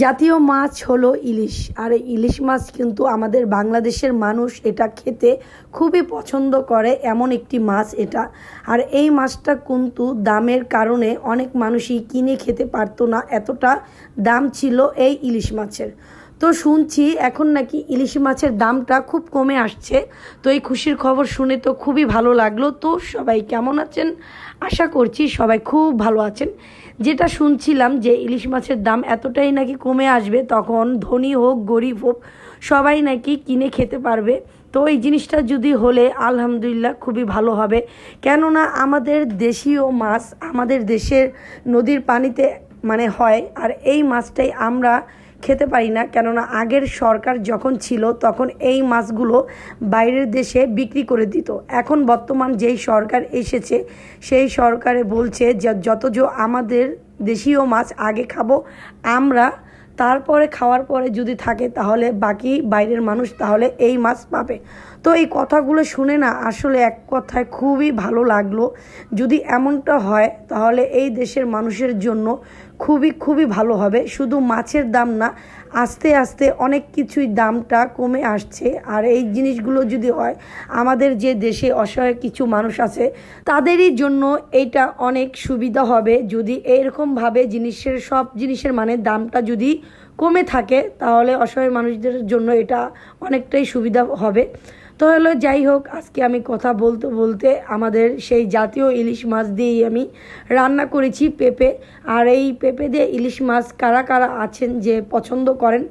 জাতীয় মাছ হলো ইলিশ। আর এই ইলিশ মাছ কিন্তু আমাদের বাংলাদেশের মানুষ এটা খেতে খুবই পছন্দ করে, এমন একটি মাছ এটা। আর এই মাছটা কিন্তু দামের কারণে অনেক মানুষই কিনে খেতে পারতো না, এতটা দাম ছিল এই ইলিশ মাছের। তো শুনছি এখন নাকি ইলিশ মাছের দামটা খুব কমে আসছে। তো এই খুশির খবর শুনে তো খুবই ভালো লাগলো। তো সবাই কেমন আছেন? আশা করছি সবাই খুব ভালো আছেন। যেটা শুনছিলাম যে ইলিশ মাছের দাম এতটাই নাকি কমে আসবে, তখন ধনী হোক গরিব হোক সবাই নাকি কিনে খেতে পারবে। তো এই জিনিসটা যদি হলে আলহামদুলিল্লাহ খুবই ভালো হবে। কেননা আমাদের দেশীয় মাছ আমাদের দেশের নদীর পানিতে হয়, আর এই মাছটাই আমরা খেতে পারি না। কেননা আগের সরকার যখন ছিল তখন এই মাছগুলো বাইরের দেশে বিক্রি করে দিত। এখন বর্তমান যেই সরকার এসেছে সেই সরকারে বলছে যে আমাদের দেশীয় মাছ আগে খাবো আমরা, তারপরে খাওয়ার পরে যদি থাকে তাহলে বাকি বাইরের মানুষ তাহলে এই মাছ পাবে। তো এই কথাগুলো শুনে না আসলে এক কথায় খুবই ভালো লাগলো। যদি এমনটা হয় তাহলে এই দেশের মানুষের জন্য খুবই খুবই ভালো হবে। শুধু মাছের দাম না, আস্তে আস্তে অনেক কিছুই দামটা কমে আসছে। আর এই জিনিসগুলো যদি হয়, আমাদের যে দেশে অসহায় কিছু মানুষ আছে তাদেরই জন্য এইটা অনেক সুবিধা হবে। যদি এইরকমভাবে সব জিনিসের দামটা যদি কমে থাকে তাহলে অসহায় মানুষদের জন্য এটা অনেকটাই সুবিধা হবে। তো হলো যাই হোক, আজকে আমি কথা বলতে বলতে আমাদের সেই জাতীয় ইলিশ মাছ দিয়েই আমি রান্না করেছি পেঁপে। আর এই পেঁপে দিয়ে ইলিশ মাছ কারা কারা আছেন যে পছন্দ করেন,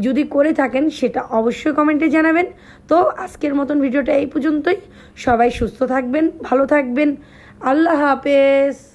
যদি করে থাকেন সেটা অবশ্যই কমেন্টে জানাবেন। তো আজকের মতন ভিডিওটা এই পর্যন্তই। সবাই সুস্থ থাকবেন, ভালো থাকবেন। আল্লাহ হাফেজ।